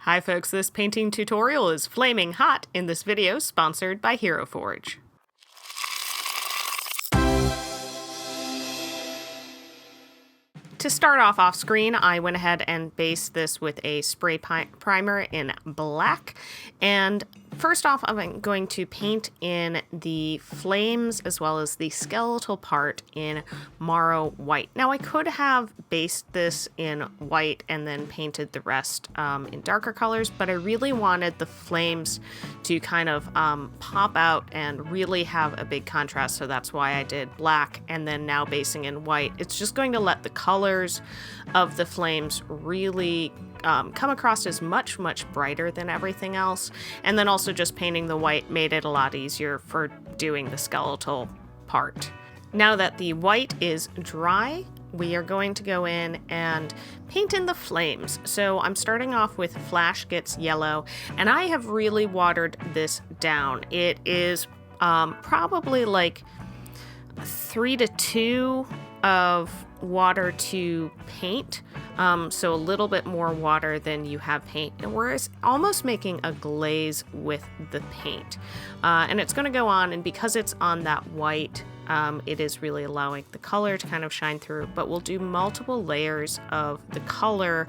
Hi folks, this painting tutorial is flaming hot in this video sponsored by Hero Forge. To start off screen, I went ahead and based this with a spray primer in black. And first off, I'm going to paint in the flames as well as the skeletal part in Marrow White. Now, I could have based this in white and then painted the rest in darker colors, but I really wanted the flames to kind of pop out and really have a big contrast, so that's why I did black and then now basing in white. It's just going to let the colors of the flames really come across as much brighter than everything else. And then also just painting the white made it a lot easier for doing the skeletal part. Now that the white is dry, we are going to go in and paint in the flames. So I'm starting off with Flash Gitz Yellow, and I have really watered this down. It is probably like 3-2 of water to paint, so a little bit more water than you have paint, and we're almost making a glaze with the paint, and it's going to go on, and because it's on that white, it is really allowing the color to kind of shine through, but we'll do multiple layers of the color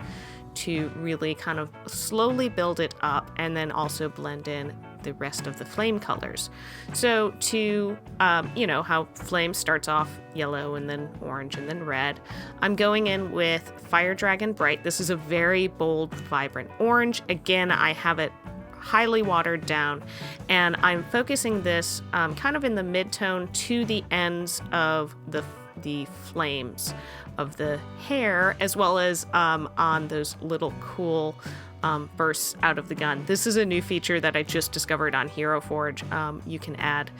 to really kind of slowly build it up and then also blend in the rest of the flame colors. So to, how flame starts off yellow and then orange and then red, I'm going in with Fire Dragon Bright. This is a very bold, vibrant orange. Again, I have it highly watered down, and I'm focusing this kind of in the mid-tone to the ends of the flames of the hair, as well as on those little cool bursts out of the gun. This is a new feature that I just discovered on Hero Forge. You can add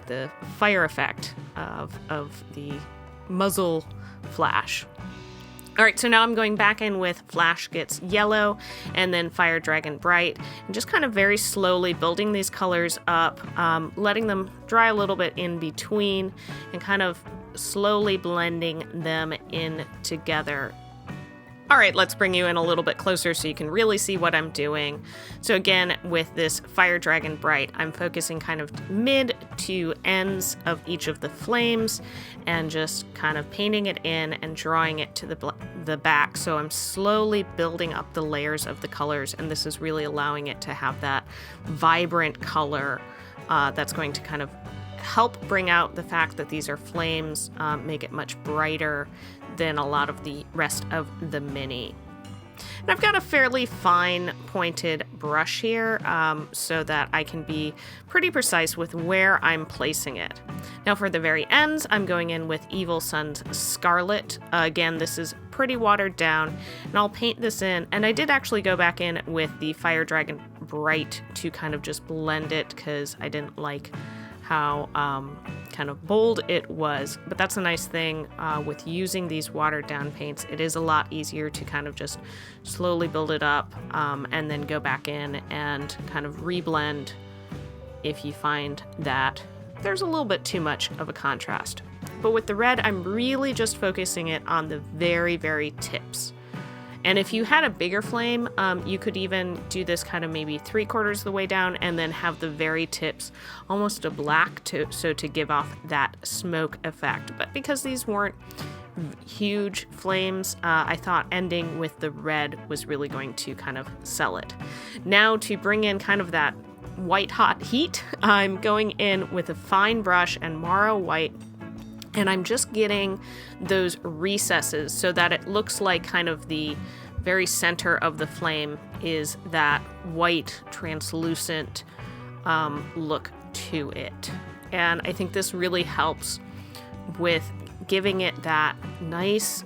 the fire effect of the muzzle flash. All right, so now I'm going back in with Flash Gitz Yellow and then Fire Dragon Bright, and just kind of very slowly building these colors up, letting them dry a little bit in between, and kind of slowly blending them in together. All right, let's bring you in a little bit closer so you can really see what I'm doing. So again, with this Fire Dragon Bright, I'm focusing kind of mid to ends of each of the flames and just kind of painting it in and drawing it to the back. So I'm slowly building up the layers of the colors, and this is really allowing it to have that vibrant color that's going to kind of help bring out the fact that these are flames, make it much brighter than a lot of the rest of the mini. And I've got a fairly fine pointed brush here so that I can be pretty precise with where I'm placing it. Now for the very ends, I'm going in with Evil Sunz Scarlet. Again, this is pretty watered down, and I'll paint this in. And I did actually go back in with the Fire Dragon Bright to kind of just blend it because I didn't like how kind of bold it was. But that's a nice thing with using these watered down paints. It is a lot easier to kind of just slowly build it up and then go back in and kind of reblend if you find that there's a little bit too much of a contrast. But with the red, I'm really just focusing it on the very, very tips. And if you had a bigger flame, you could even do this kind of maybe 3/4 of the way down and then have the very tips almost a black to give off that smoke effect. But because these weren't huge flames, I thought ending with the red was really going to kind of sell it. Now to bring in kind of that white hot heat, I'm going in with a fine brush and Marrow White, and I'm just getting those recesses so that it looks like kind of the very center of the flame is that white translucent look to it. And I think this really helps with giving it that nice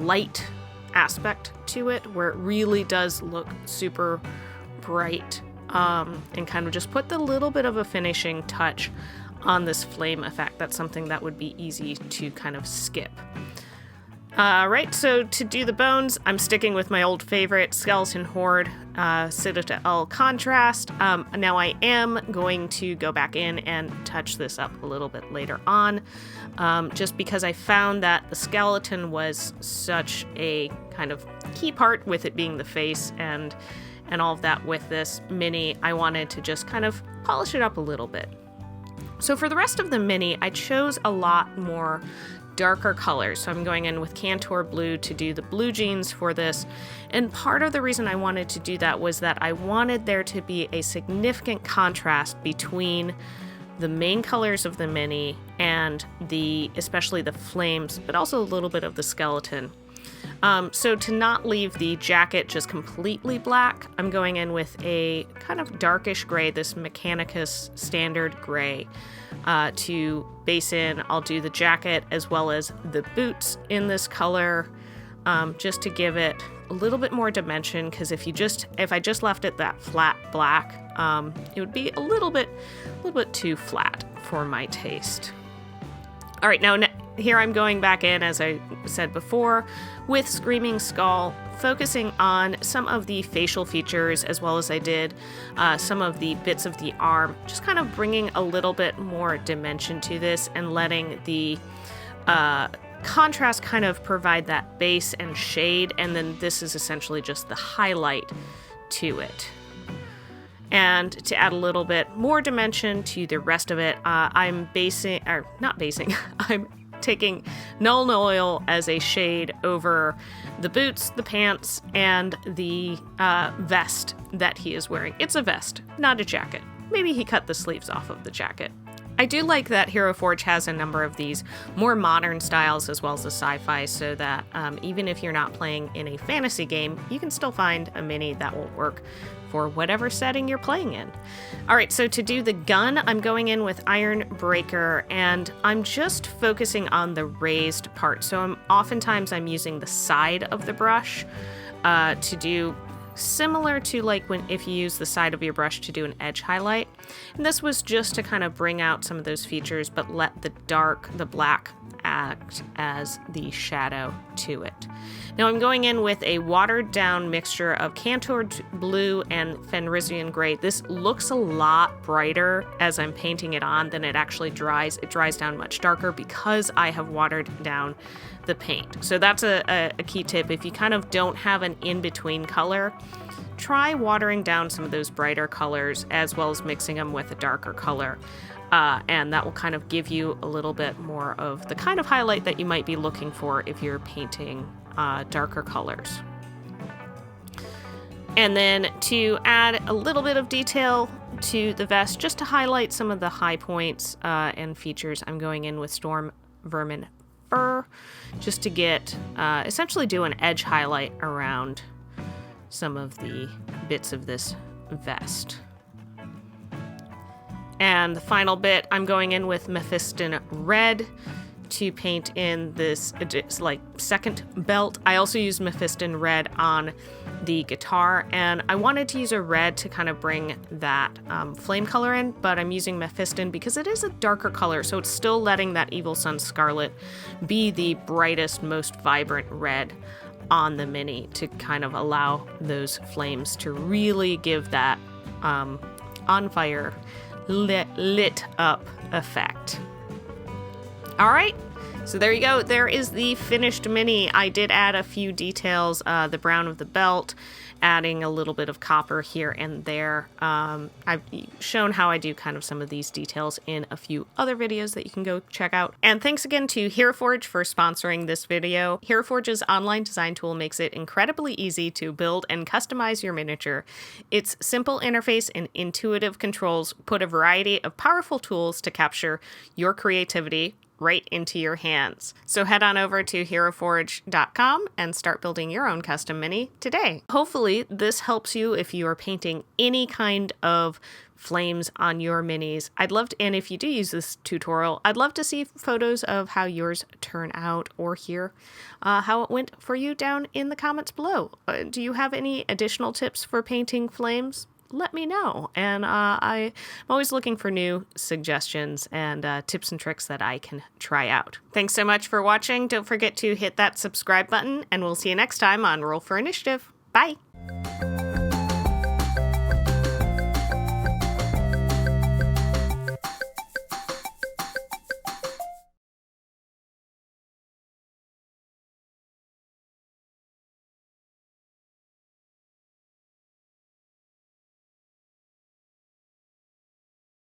light aspect to it, where it really does look super bright, and kind of just put the little bit of a finishing touch on this flame effect. That's something that would be easy to kind of skip. Right, so to do the bones, I'm sticking with my old favorite, Skeleton Horde, Citadel CONSTRAST. Now I am going to go back in and touch this up a little bit later on, just because I found that the skeleton was such a kind of key part, with it being the face and all of that with this mini. I wanted to just kind of polish it up a little bit. So for the rest of the mini, I chose a lot more darker colors. So I'm going in with Kantor blue to do the blue jeans for this. And part of the reason I wanted to do that was that I wanted there to be a significant contrast between the main colors of the mini and especially the flames, but also a little bit of the skeleton. So to not leave the jacket just completely black, I'm going in with a kind of darkish gray, this Mechanicus standard gray, to base in. I'll do the jacket as well as the boots in this color, just to give it a little bit more dimension, because if I just left it that flat black, it would be a little bit too flat for my taste. All right, now here I'm going back in, as I said before, with Screaming Skull, focusing on some of the facial features, as well as I did some of the bits of the arm, just kind of bringing a little bit more dimension to this and letting the contrast kind of provide that base and shade, and then this is essentially just the highlight to it. And to add a little bit more dimension to the rest of it, I'm taking Nuln Oil as a shade over the boots, the pants, and the vest that he is wearing. It's a vest, not a jacket. Maybe he cut the sleeves off of the jacket. I do like that Hero Forge has a number of these more modern styles as well as the sci-fi, so that even if you're not playing in a fantasy game, you can still find a mini that will work for whatever setting you're playing in. All right, so to do the gun, I'm going in with Ironbreaker, and I'm just focusing on the raised part. So oftentimes I'm using the side of the brush to do similar to like if you use the side of your brush to do an edge highlight. And this was just to kind of bring out some of those features, but let the black act as the shadow to it. Now I'm going in with a watered down mixture of Kantor blue and Fenrisian gray. This looks a lot brighter as I'm painting it on than it actually dries. It dries down much darker because I have watered down the paint. So that's a key tip. If you kind of don't have an in-between color, try watering down some of those brighter colors as well as mixing them with a darker color. And that will kind of give you a little bit more of the kind of highlight that you might be looking for if you're painting darker colors. And then to add a little bit of detail to the vest, just to highlight some of the high points and features, I'm going in with Stormvermin Fur, just to get, essentially do an edge highlight around some of the bits of this vest. And the final bit, I'm going in with MEPHISTON Red to paint in this like second belt. I also used MEPHISTON Red on the guitar, and I wanted to use a red to kind of bring that flame color in, but I'm using MEPHISTON because it is a darker color, so it's still letting that Evil Sunz Scarlet be the brightest, most vibrant red on the mini to kind of allow those flames to really give that on fire, lit up effect. All right, so there you go. There is the finished mini. I did add a few details, the brown of the belt, adding a little bit of copper here and there. I've shown how I do kind of some of these details in a few other videos that you can go check out. And thanks again to Hero Forge for sponsoring this video. Hero Forge's online design tool makes it incredibly easy to build and customize your miniature. Its simple interface and intuitive controls put a variety of powerful tools to capture your creativity right into your hands. So head on over to heroforge.com and start building your own custom mini today. Hopefully this helps you if you are painting any kind of flames on your minis. And if you do use this tutorial, I'd love to see photos of how yours turn out or hear how it went for you down in the comments below. Do you have any additional tips for painting flames? let me know. And I'm always looking for new suggestions and tips and tricks that I can try out. Thanks so much for watching. Don't forget to hit that subscribe button, and we'll see you next time on Roll for Initiative. Bye!